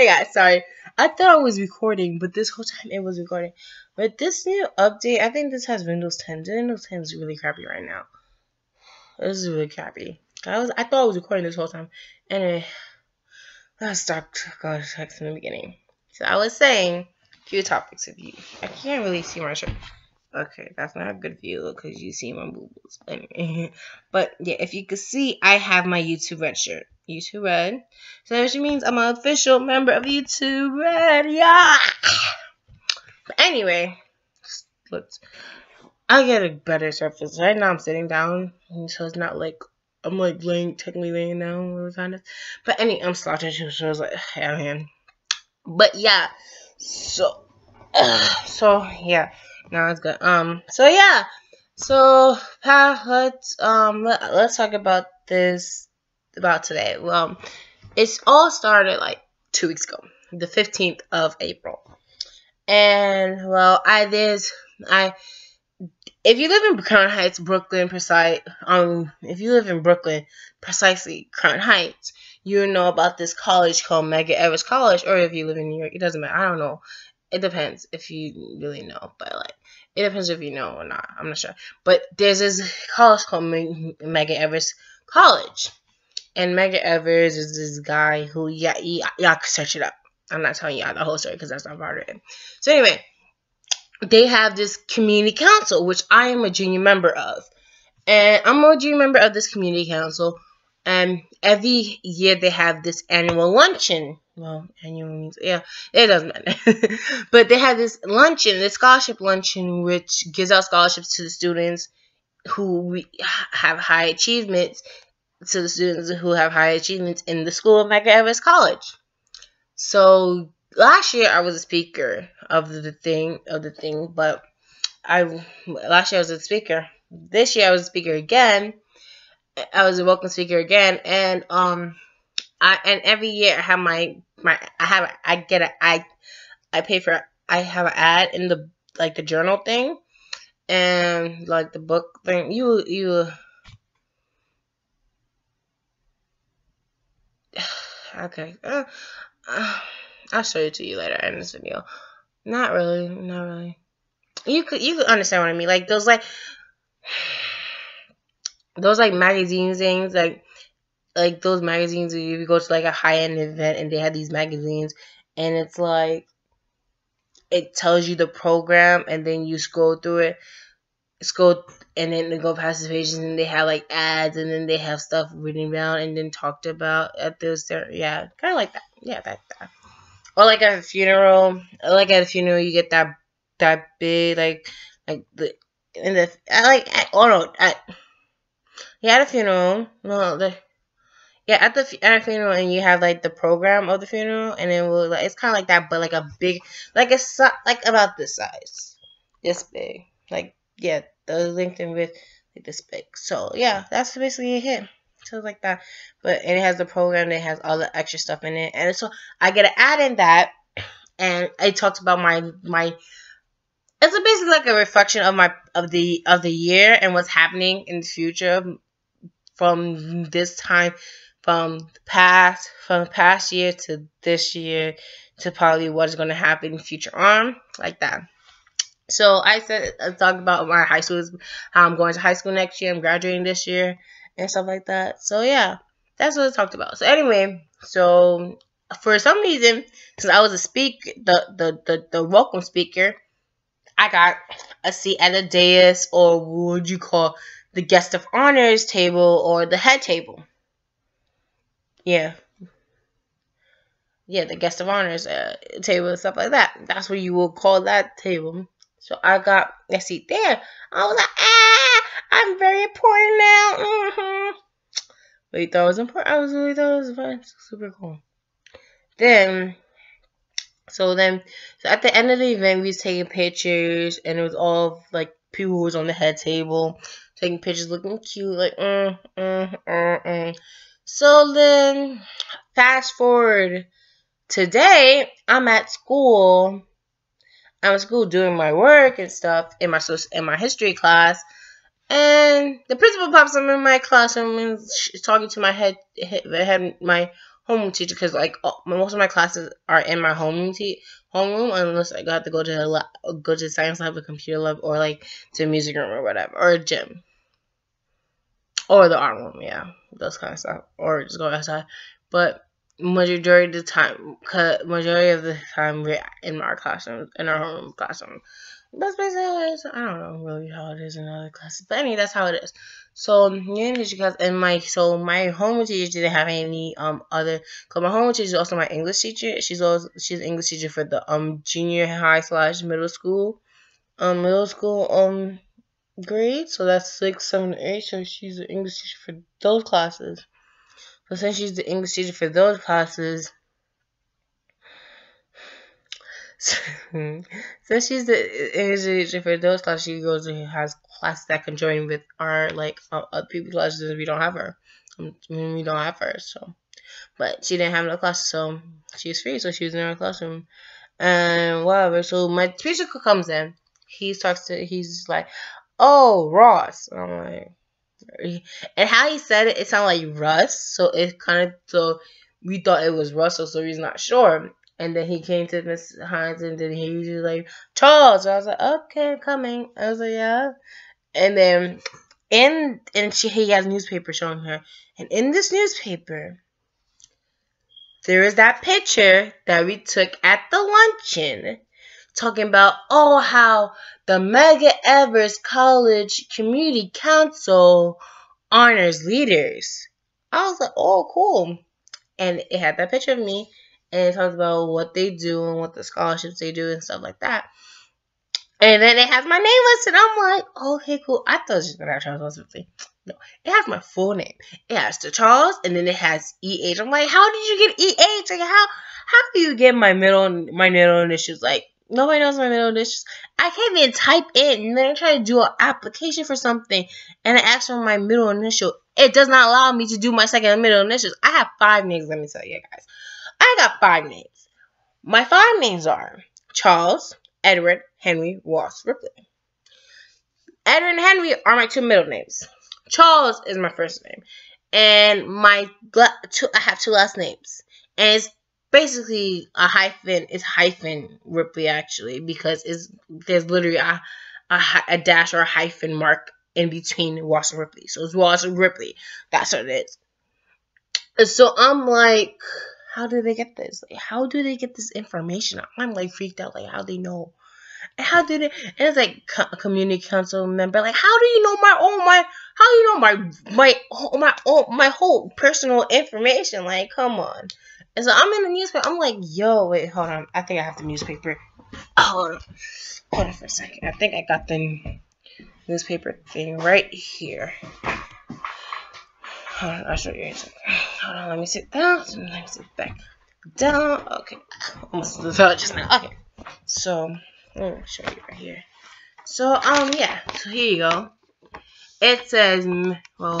Yeah, sorry. I thought I was recording, but this whole time it was recording. But this new update, I think this has Windows 10. The Windows 10 is really crappy right now. This is really crappy. I thought I was recording this whole time. Anyway, let's start text in the beginning. So I was saying a few topics of you. I can't really see my shirt. Okay, that's not a good view because you see my boobies. Anyway. But yeah, if you could see, I have my YouTube Red shirt. YouTube Red. So which means I'm an official member of YouTube Red. Yeah. But anyway, I get a better surface. Right now I'm sitting down, so it's not like I'm like technically laying down kind of. But anyway, I'm slouching, so I was like, yeah, man. But yeah, so yeah, now it's good. Let's talk about today. Well, it's all started like 2 weeks ago, the 15th of April, and well, if you live in Crown Heights, Brooklyn, if you live in Brooklyn, precisely Crown Heights, you know about this college called Medgar Evers College, or if you live in New York, it doesn't matter. I don't know. It depends if you really know, but like, it depends if you know or not. I'm not sure. But there's this college called Medgar Evers College, and Medgar Evers is this guy who, y'all can search it up. I'm not telling y'all the whole story because that's not part of it. So anyway, they have this community council, which I am a junior member of. And I'm a junior member of this community council. And every year they have this annual luncheon. Well, annual means, yeah, it doesn't matter. But they have this luncheon, this scholarship luncheon, which gives out scholarships to the students who have high achievements, in the school of Medgar Evers College. So last year I was a speaker of the thing, but last year I was a speaker. This year I was a speaker again. I was a welcome speaker again, and every year I have I have an ad in the the journal thing and like the book thing. Okay. I'll show it to you later in this video. Not really. You could understand what I mean. Like those magazine things, like those magazines where you go to like a high-end event and they have these magazines and it's like it tells you the program and then you scroll through it. And then they go past the pages and they have like ads and then they have stuff written down and then talked about at this. Yeah, kind of like that. Yeah, that. Or like at a funeral. You get that big at a funeral. At a funeral, and you have like the program of the funeral, and it will it's kind of like that, but like a big, it's like about this size, this big, the length and width like this big. So yeah, that's basically it. So like that, and it has the program that has all the extra stuff in it, and so I get an ad in that, and it talks about my. It's basically like a reflection of the year and what's happening in the future from this time, from past year to this year to probably what's going to happen in future on, like that. So I talked about my high school, how I'm going to high school next year, I'm graduating this year, and stuff like that. So yeah, that's what I talked about. So anyway, so for some reason, since I was a speaker, the welcome speaker, I got a seat at the dais, or what would you call the guest of honors table, or the head table. Yeah, the guest of honors table and stuff like that. That's what you will call that table. So I got a seat there. I was like, I'm very important now. But you thought it was important? I really thought it was fun. Super cool. So at the end of the event, we was taking pictures, and it was all like people who was on the head table taking pictures, looking cute, like So then, fast forward today, I'm at school. I'm at school doing my work and stuff in my history class, and the principal pops up in my classroom and is talking to my homeroom teacher because like most of my classes are in my homeroom unless I got to go to science lab, or computer lab, or like to music room or whatever, or a gym, or the art room, yeah, those kind of stuff, or just go outside. But majority of the time, we're in our classroom, in our homeroom classroom. That's basically how it is. I don't know really how it is in other classes, but anyway, that's how it is. So English class, and my homeroom teacher didn't have any other. Cause my homeroom teacher is also my English teacher. She's an English teacher for the junior high / middle school grade. So that's 6, 7, 8. So she's an English teacher for those classes. So since she's the English teacher for those classes. Since she's the English teacher for those classes, she goes and has classes that can join with our other people's classes if we don't have her. We don't have her, so. But she didn't have no class, so she was free, so she was in our classroom. And whatever. So my teacher comes in. He's like, "Oh, Ross." And I'm like, and how he said it sounded like Russ. So we thought it was Russell, so he's not sure. And then he came to Miss Hines, and then he was like, "Charles." I was like, "Okay, coming." I was like, "Yeah." And then he has a newspaper showing her, and in this newspaper, there is that picture that we took at the luncheon, talking about how the Medgar Evers College Community Council honors leaders. I was like, "Oh, cool." And it had that picture of me, and it talks about what they do and what the scholarships they do and stuff like that. And then it has my name listed. I'm like, "Okay, cool." I thought it was just gonna have Charles Wilson. No, it has my full name. It has the Charles, and then it has EH. I'm like, how did you get EH? Like, how do you get my middle initials? Like, nobody knows my middle initials. I can't even type in, and then I try to do an application for something, and I ask for my middle initial. It does not allow me to do my second and middle initials. I have 5 names, let me tell you guys. I got 5 names. My 5 names are Charles, Edward, Henry, Ross, Ripley. Edward and Henry are my 2 middle names. Charles is my first name. And I have 2 last names. And it's basically a hyphen. It's hyphen Ripley, actually, because there's literally a dash or a hyphen mark in between Ross and Ripley. So it's Ross and Ripley. That's what it is. And so I'm like, how do they get this? Like, how do they get this information? I'm like freaked out. Like, how they know? And how do they? And it's like a community council member. Like, how do you know my whole personal information? Like, come on. And so I'm in the newspaper. I'm like, yo, wait, hold on. I think I have the newspaper. Hold on for a second. I think I got the newspaper thing right here. Hold on, I'll show you. Hold on, let me sit down. Let me sit back down. Okay, almost fell just now. Okay, so let me show you right here. So yeah. So here you go. It says, well,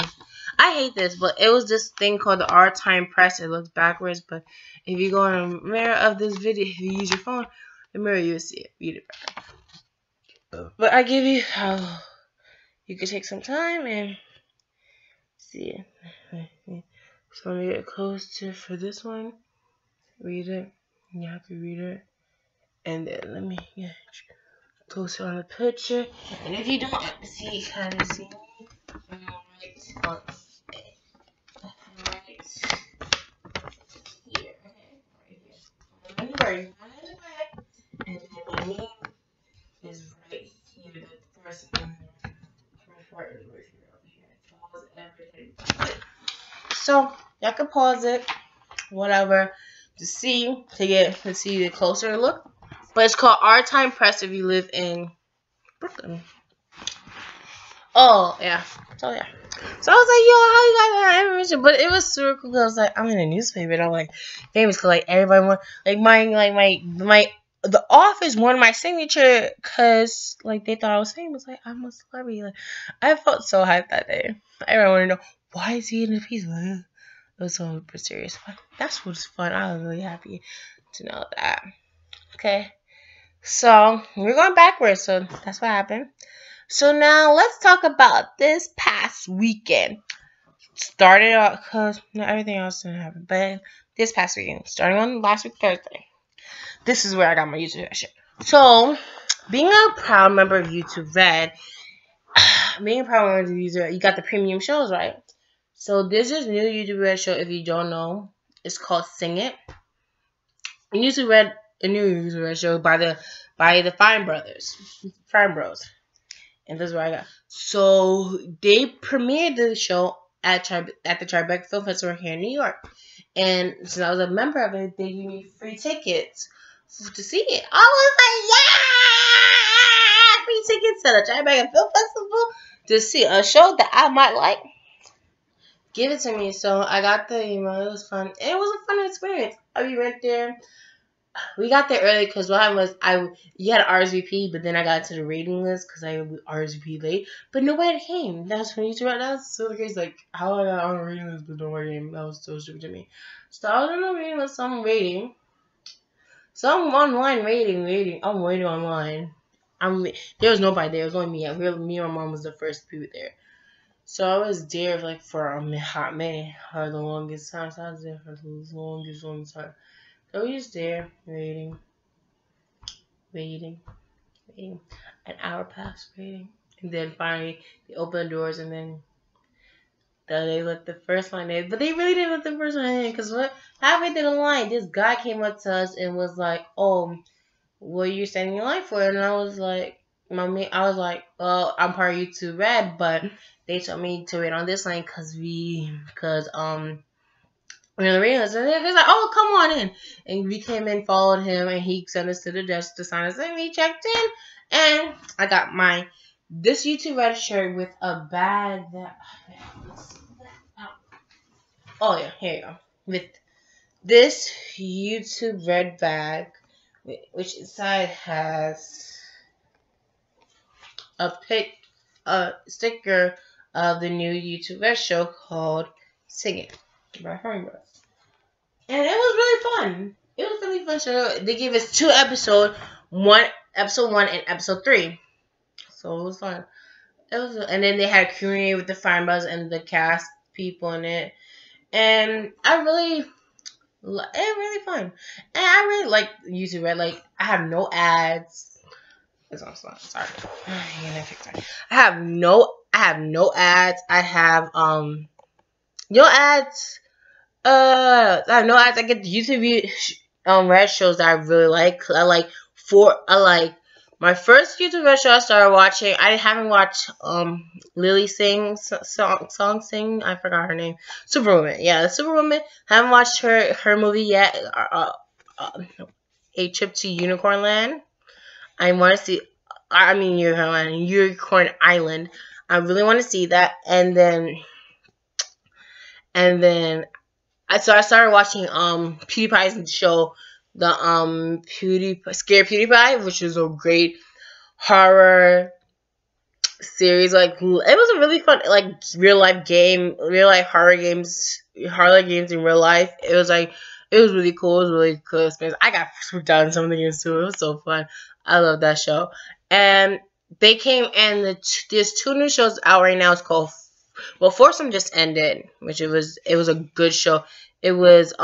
I hate this, but it was this thing called the Our Time Press. It looks backwards, but if you go in the mirror of this video, if you use your phone, the mirror, you'll see it. Read it back. But I give you how you could take some time and see it. So let me get close to for this one. Read it. You have to read it. And then let me get closer on the picture. And if you don't kind of see me, right here. Okay, right here. And then my name is right here. The first part is right here. Pause everything. So y'all can pause it, whatever, to see the closer look. But it's called Our Time Press if you live in Brooklyn. Oh yeah. So yeah. So I was like, yo, how you guys have information? But it was super cool. I was like, I'm in a newspaper, and I'm like famous because like everybody want the office wanted my signature because like they thought I was famous. Like, I'm a celebrity. Like, I felt so hyped that day. Everyone wanted to know, why is he in the piece? It was so super serious. But that's what's fun. I was really happy to know that. Okay. So we're going backwards. So that's what happened. So now let's talk about this past weekend. started out because not everything else didn't happen. But this past weekend, starting on last week Thursday, this is where I got my YouTube Red shirt. So, being a proud member of YouTube Red, being a proud member of YouTube Red, you got the premium shows, right? So this is new YouTube Red show. If you don't know, it's called Sing It. YouTube Red, a new YouTube Red show by the Fine Brothers, Fine Bros. And this is what I got. So they premiered the show at the Tribeca Film Festival here in New York. And since I was a member of it, they gave me free tickets to see it. I was like, yeah! Free tickets to the Tribeca Film Festival to see a show that I might like. Give it to me. So I got the email. It was fun. It was a fun experience. We went there. We got there early because what happened was you had RSVP, but then I got to the rating list because I RSVP late, but nobody came. That's when you see right now. So the case like how I got on the rating list but nobody came. That was so stupid to me. So I was on the rating list, some rating, some online rating. I'm waiting online. There was nobody there. It was only me. Me and my mom was the first people there. So I was there for a hot minute, or the longest time. So I was there for the longest time. So we just there waiting. An hour passed waiting. And then finally they opened the doors and then they let the first line in. But they really didn't let the first line in because what halfway through the line, this guy came up to us and was like, "Oh, what are you standing in line for?" And I was like, "Well, I'm part of YouTube Red, but they told me to wait on this line because we're in the arena." So they're like, "Oh, come on in." And we came in, followed him, and he sent us to the desk to sign us in. We checked in, and I got this YouTube Red shirt with a bag that. Oh yeah, here you go. With this YouTube Red bag, which inside has a sticker of the new YouTube Red show called Sing It by Hummingbird. And it was really fun. It was a really fun show. They gave us 2 episodes, episode 1 and episode 3. So it was fun. And then they had a Q&A with the Fine Bros and the cast people in it. And it was really fun. And I really like YouTube Red. Like, I have no ads. It's on sorry. I have no ads. I have no ads. I have no ads. I get the YouTube Red shows that I really like. I like my first YouTube Red show I started watching. I haven't watched Lily Singh's song sing. I forgot her name. Superwoman. Yeah, Superwoman. Haven't watched her movie yet. A Trip to Unicorn Land. I want to see. I mean Unicorn Island. I really want to see that. And then so I started watching PewDiePie's show, the Scare PewDiePie, which is a great horror series. Like, it was a really fun real life horror games in real life. It was really cool. It was really cool experience. I got freaked out in some of the games too. It was so fun. I love that show. And they came and there's 2 new shows out right now. It's called Foursome just ended, which it was a good show. It was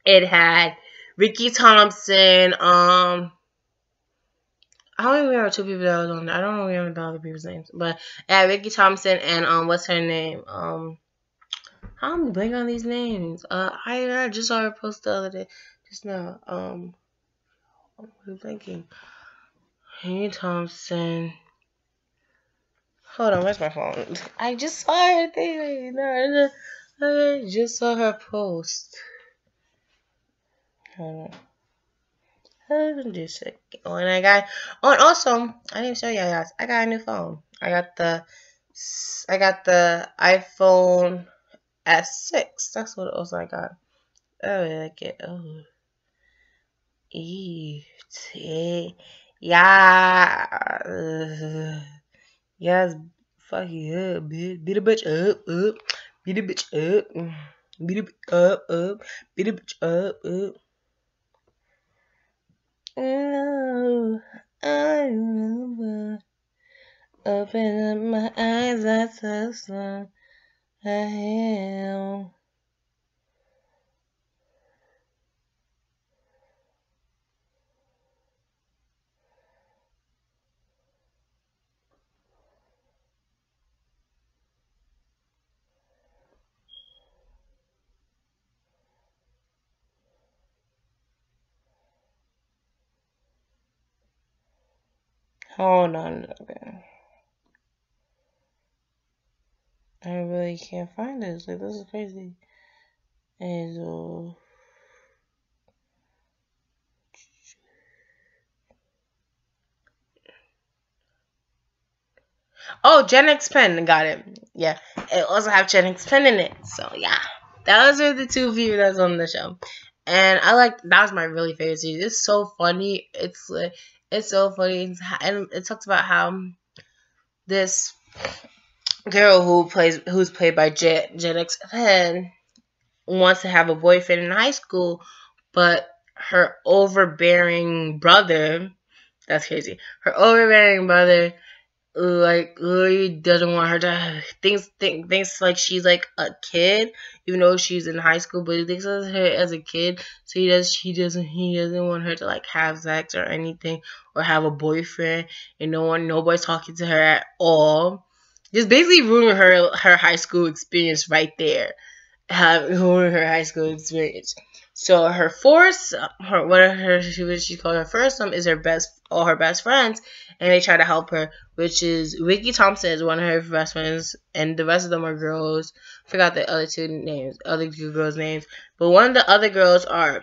it had Ricky Thompson. I don't even remember 2 people that was on there. I don't remember the other people's names, but it had Ricky Thompson and what's her name? I'm blanking on these names. I just saw her post the other day, just now. I'm blanking. Ricky Thompson. Hold on, where's my phone? I just saw her thing. No, I just saw her post. Hold on. Just a second. Oh, and and also, I didn't show you guys. I got a new phone. I got the iPhone S6. That's what else I got. Oh, I like it. Oh. Yeah. Yes, fuck you up, bitch. Beat a bitch up. Beat a bitch up. Beat a bitch up. Beat a bitch up. Oh, I remember. Open up my eyes, I so slow. hell? Hold on. Okay. I really can't find this. Like, this is crazy. And oh, Gen X Pen, got it. Yeah, it also have Gen X Pen in it. So yeah, those are the two people that's on the show, and I like that was my really favorite series. It's so funny. It's so funny, and it talks about how this girl who's played by Gen X Pen wants to have a boyfriend in high school, but her overbearing brother. That's crazy. Her overbearing brother like really doesn't want her to thinks like she's like a kid, even though she's in high school, but he thinks of her as a kid, so he doesn't want her to like have sex or anything or have a boyfriend, and nobody's talking to her at all. Just basically ruining her high school experience right there. Ruining her high school experience. So her force, what she called her first is all her best friends, and they try to help her, which is Ricky Thompson is one of her best friends, and the rest of them are girls. Forgot the other two girls' names, but one of the other girls are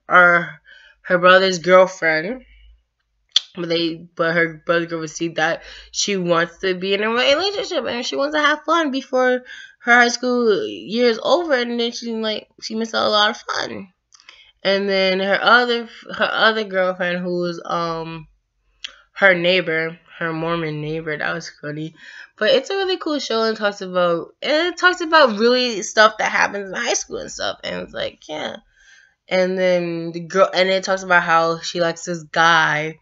her brother's girlfriend. But her brother girl received that she wants to be in a relationship and she wants to have fun before her high school year is over, and then she missed out a lot of fun. And then her other girlfriend, who was her neighbor, her Mormon neighbor. That was funny, but it's a really cool show and it talks about really stuff that happens in high school and stuff. And it's like, yeah. And then it talks about how she likes this guy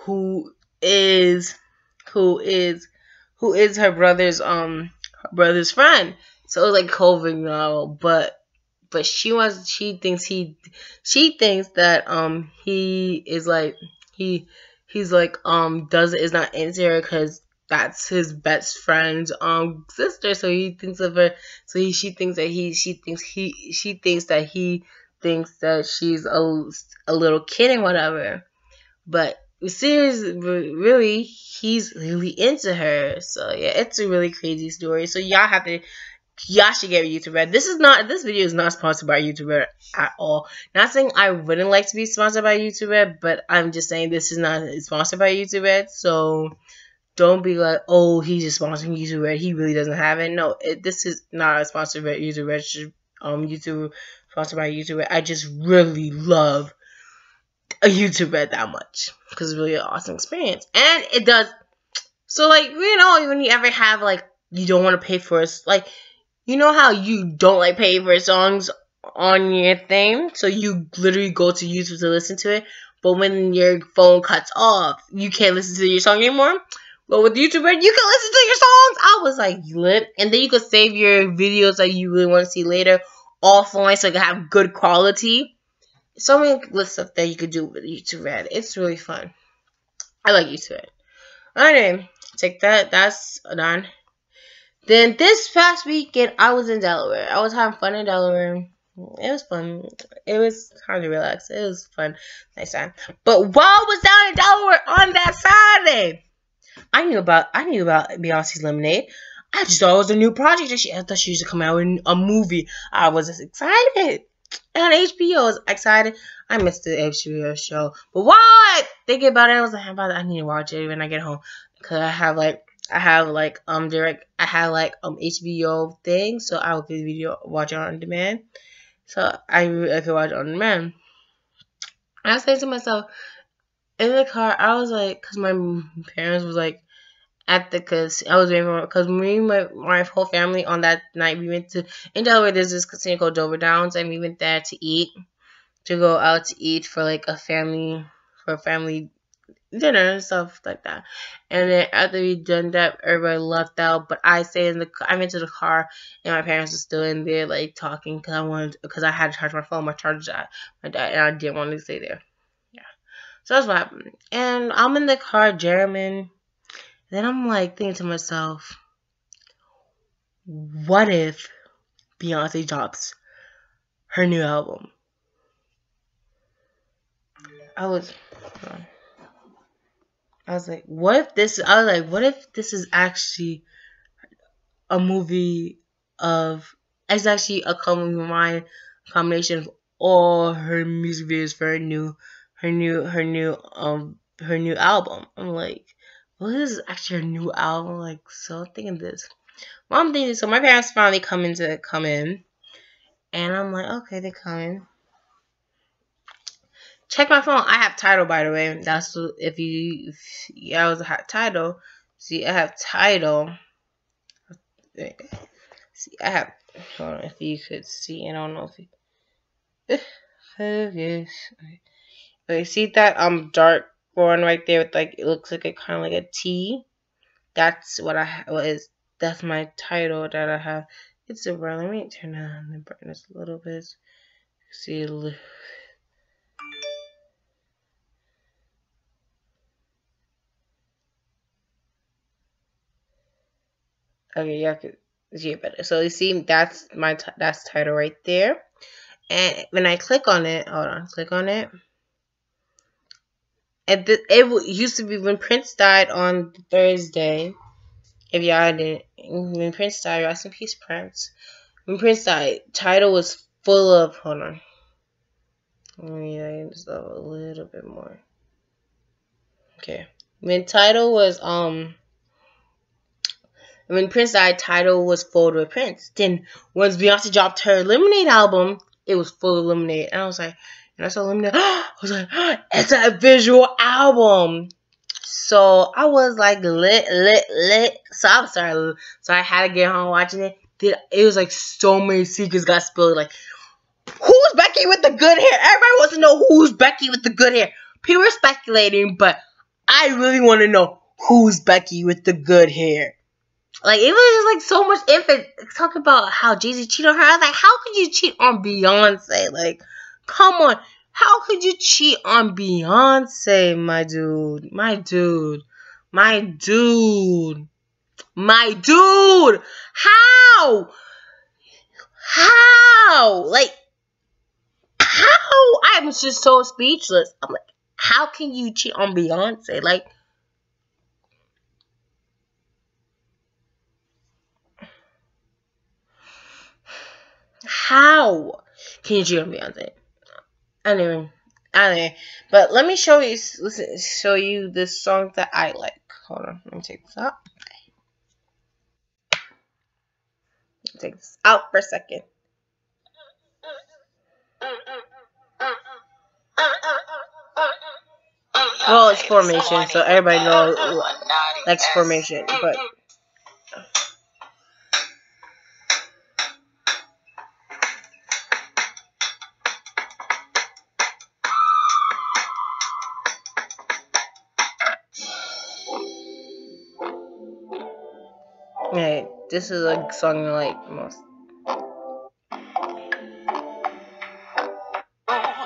who is her brother's friend. So it was like COVID novel, but she thinks that he is like he's like is not into her because that's his best friend's sister. So he thinks of her. So she thinks that he thinks that she's a little kid and whatever. But seriously, really, he's really into her. So yeah, it's a really crazy story. So y'all should get YouTube Red. This video is not sponsored by YouTube Red at all. Not saying I wouldn't like to be sponsored by YouTube Red, but I'm just saying this is not sponsored by YouTube Red. So don't be like, oh, he's just sponsoring YouTube Red. He really doesn't have it. No, this is not a sponsored by YouTube Red. YouTube sponsored by YouTube Red. I just really love a YouTube Red that much because it's really an awesome experience, and it does. So like, when you ever have like you don't want to pay for it, like, you know how you don't like pay for songs on your thing, so you literally go to YouTube to listen to it, but when your phone cuts off, you can't listen to your song anymore. But with YouTube Red, you can listen to your songs. I was like lit, and then you could save your videos that you really want to see later offline, so you can have good quality. So many good stuff that you could do with YouTube Red. It's really fun. I like YouTube Red. Anyway, take that. That's done. Then this past weekend, I was in Delaware. I was having fun in Delaware. It was fun. It was time to relax. It was fun. Nice time. But while I was down in Delaware on that Saturday, I knew about Beyonce's Lemonade. I just thought it was a new project. I thought she used to come out with a movie. I was just excited. And HBO, I was excited. I missed the HBO show. But while I think about it, I was like, I need to watch it when I get home. Because I have HBO thing, so I will get the video, watch it on demand. So I could watch it on demand. I was saying to myself, in the car, I was like, because my parents was like, because I was waiting for, because me and my whole family on that night, we went to, in Delaware, there's this casino called Dover Downs, and we went there to go out to eat for like a family dinner and stuff like that. And then after we done that, everybody left out, but I stayed in the. I went to the car, and my parents were still in there, like talking, because I had to charge my phone. My charger died. My dad, and I didn't want to stay there. Yeah. So that's what happened. And I'm in the car jamming. Then I'm like thinking to myself, what if Beyonce drops her new album? I was like, what if this? I was like, what if this is actually a movie of? It's actually a combination of all her music videos for her new album. I'm like, well, this is actually her new album. Like, so I'm thinking this. Well, I'm thinking so. My parents finally come in, and I'm like, okay, they're coming. Check my phone. I have Tidal, by the way. That's I was a Tidal. See, I have Tidal. See, I have. Hold on, if you could see, I don't know if you. Focus. Okay, see that dark one right there with like it looks like kind of like a T. That's what that's my Tidal that I have. It's around. Let me turn on the brightness a little bit. See. Okay, yeah, I could see it better. So you see, that's that's Tidal right there. And when I click on it, hold on, click on it. And it used to be when Prince died on Thursday. If y'all didn't, when Prince died, rest in peace, Prince. When Prince died, Tidal was full of. Hold on. Let me lighten this up a little bit more. Okay. When Tidal was when Prince died, Tidal was full with Prince. Then once Beyonce dropped her Lemonade album, it was full of Lemonade. And I was like, and I saw Lemonade, I was like, it's a visual album. So I was like lit. So I started. So I had to get home watching it. It was like so many secrets got spilled. Like, who's Becky with the good hair? Everybody wants to know who's Becky with the good hair. People are speculating, but I really want to know who's Becky with the good hair. Like, it was just like so much info. Talk about how Jay-Z cheated on her. I was like, how could you cheat on Beyonce? Like, come on. How could you cheat on Beyonce, my dude? My dude. My dude. My dude. How? How? Like, how? I'm just so speechless. I'm like, how can you cheat on Beyonce? Like, how can you cheat on Beyonce? Anyway, but let me show you this song that I like. Hold on, let me take this out. Take this out for a second. Well, it's Formation, so everybody knows likes Formation, but. Yeah, this is a song I like most.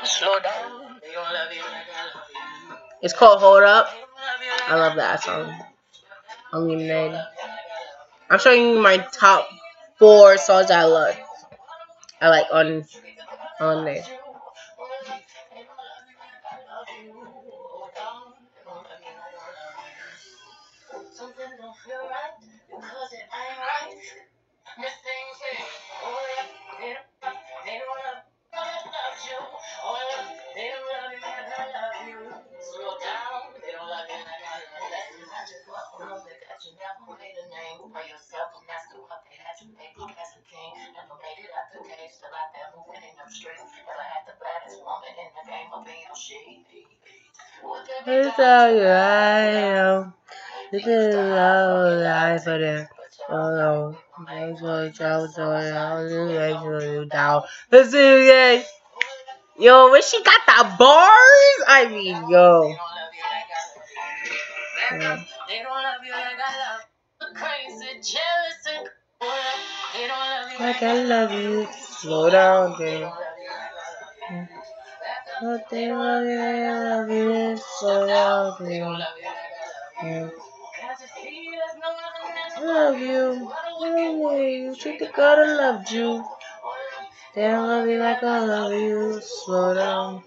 Slow down. It's called Hold Up. I love that song. Unlimited. I'm showing you my top 4 songs I love. I like on Unlimited. Something don't feel right because it ain't right. They don't love you. They don't love you like I love you. Slow down. They don't love you like I love you. I just want to know that you never made a name for yourself. And that's what they had you make as a king. Never made it out the cage. Still out there moving in them streets. Never had the baddest woman in the game of being she. It's all you I know. This is love life for them. Oh no. I'm so sorry. I'll do you down. Let's do it again. Yo, when she got the bars, I mean, yo. Yeah. They don't love you like I love you. Crazy, jealous, and they don't love you like I love you. Slow down, babe. But they love you like I love you. Slow down, babe. Yeah. I love you. You treat the God that loved you. They don't love you like I love you. Slow down.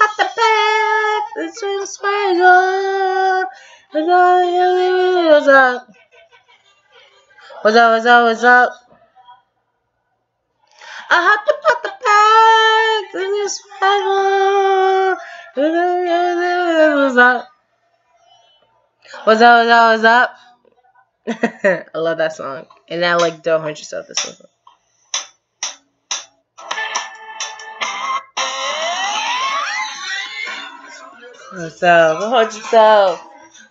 At the back, it's in swagger. What's up? What's up? What's up? What's up? I have to put the bags in this swagger. What's up? What's up? What's up? What's up? I love that song. And now, like, don't hurt yourself. This one. What's up? Don't hurt yourself.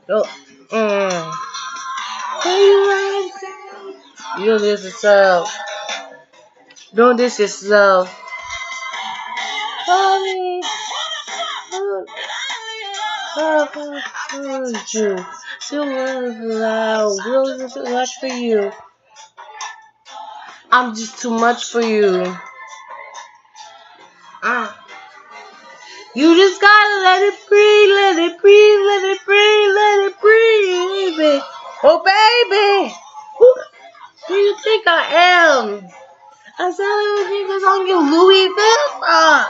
Don't. You don't diss yourself. Don't diss yourself. Mommy. You. Too loud. World is too much for you. I'm just too much for you. You just gotta let it breathe, let it breathe, let it breathe, let it breathe. Oh, baby. Who do you think I am? I said because I'm your Louis Vuitton.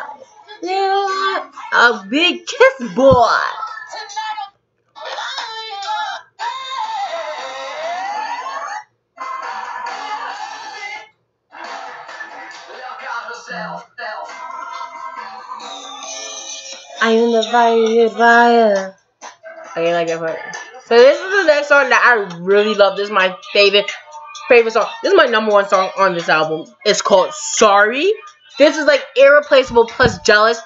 Yeah, a big kiss boy. I am the fire. Okay, like that part. So this is the next song that I really love. This is my favorite song. This is my #1 song on this album. It's called Sorry. This is like Irreplaceable plus Jealous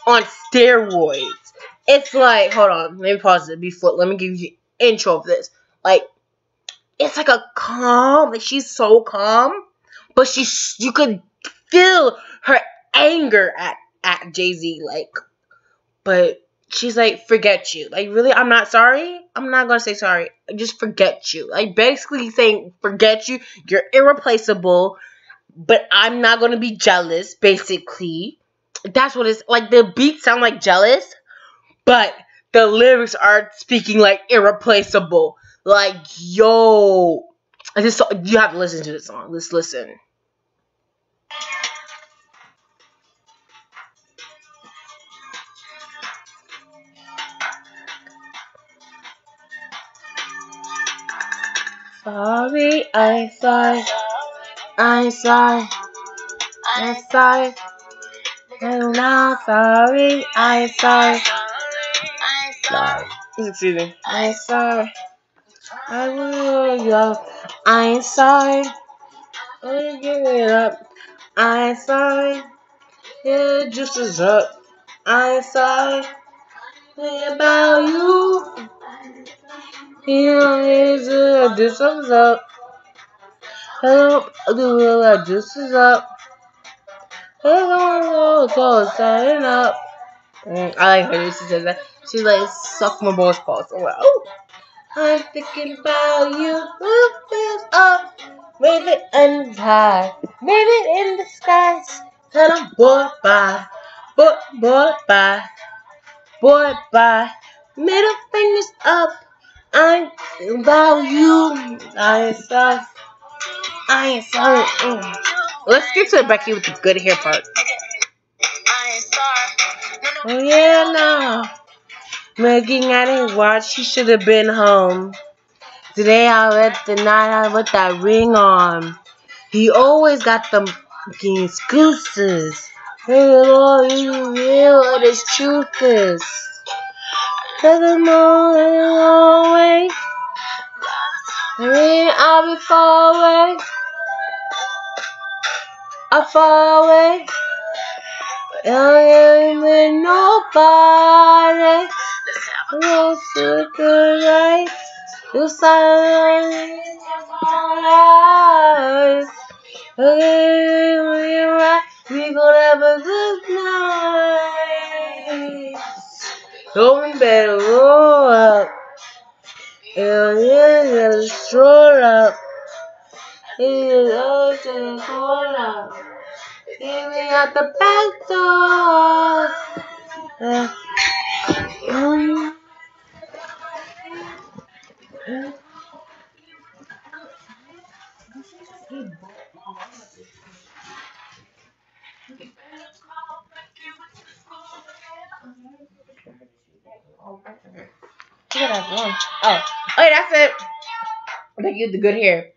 on steroids. It's like, hold on, let me pause it before. Let me give you the intro of this. Like, it's like a calm. Like, she's so calm, but you could feel her anger at Jay-Z. Like, but she's like, forget you. Like, really, I'm not sorry. I'm not gonna say sorry. Just forget you. Like, basically saying, forget you. You're irreplaceable, but I'm not gonna be jealous. Basically, that's what it's like. The beats sound like jealous, but the lyrics are speaking like irreplaceable. Like, yo, this song, you have to listen to this song. Let's listen. Sorry, I'm sorry. I'm sorry. I'm sorry. I'm not sorry. I'm sorry. Sorry. Excuse me. I'm sorry. I will go. I'm sorry. I'm give it up. I'm sorry. Yeah, juice is up. I'm sorry about you. Here is a juice is up. Hello, the juice is up. Hello, so sign up. I like her. She says that. She's like, suck my balls pulse. I'm like, oh. I'm thinking about you. Roof is up. Wave it and high. Wave it in the skies. Tell them, boy, bye. Boy, bye. Boy, bye. Middle fingers up. I'm about you. I ain't sorry. Let's get to Becky with the good hair part. Oh, yeah, no. Looking at his watch, he should have been home. Today I let the night out with that ring on. He always got them fucking excuses. Hey, Lord, you real what his truth is. Doesn't know the long way. I mean, I'll be far away. I'm far away. I ain't with nobody. Let's look right. You silence my eyes. Okay, we're right. We gonna have a good night. Going better roll up. And then gonna stroll up. He is always in the corner. Leaving out the back door. Oh, okay, that's it. They get the good hair.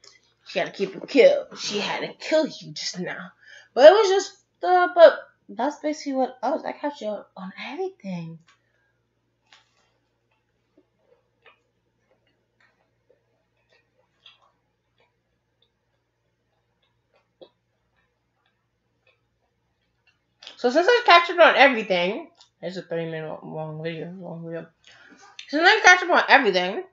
She had to keep it kill. She had to kill you just now. But it was just but that's basically what I catch you on everything. So since I captured on everything, it's a 30-minute long video. Since I captured on everything,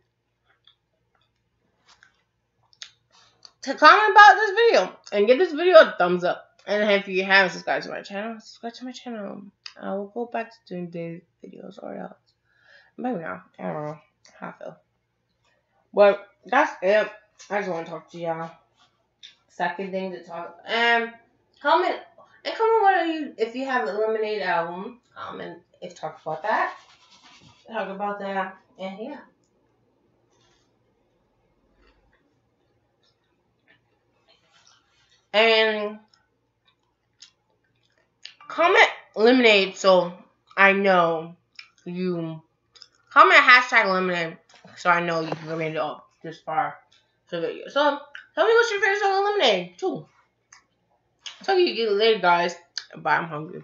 to comment about this video and give this video a thumbs up. And if you haven't subscribed to my channel, subscribe to my channel. I will go back to doing daily videos or else. Maybe not. I don't know how I feel. But that's it. I just want to talk to y'all. Second thing to talk. Comment what you if you have a Lemonade album. And if talk about that. Talk about that. And yeah. And comment Lemonade so I know you comment hashtag Lemonade so I know you've made it up this far to the video. So tell me what's your favorite song of Lemonade too. Talk to you later, guys. Bye. I'm hungry.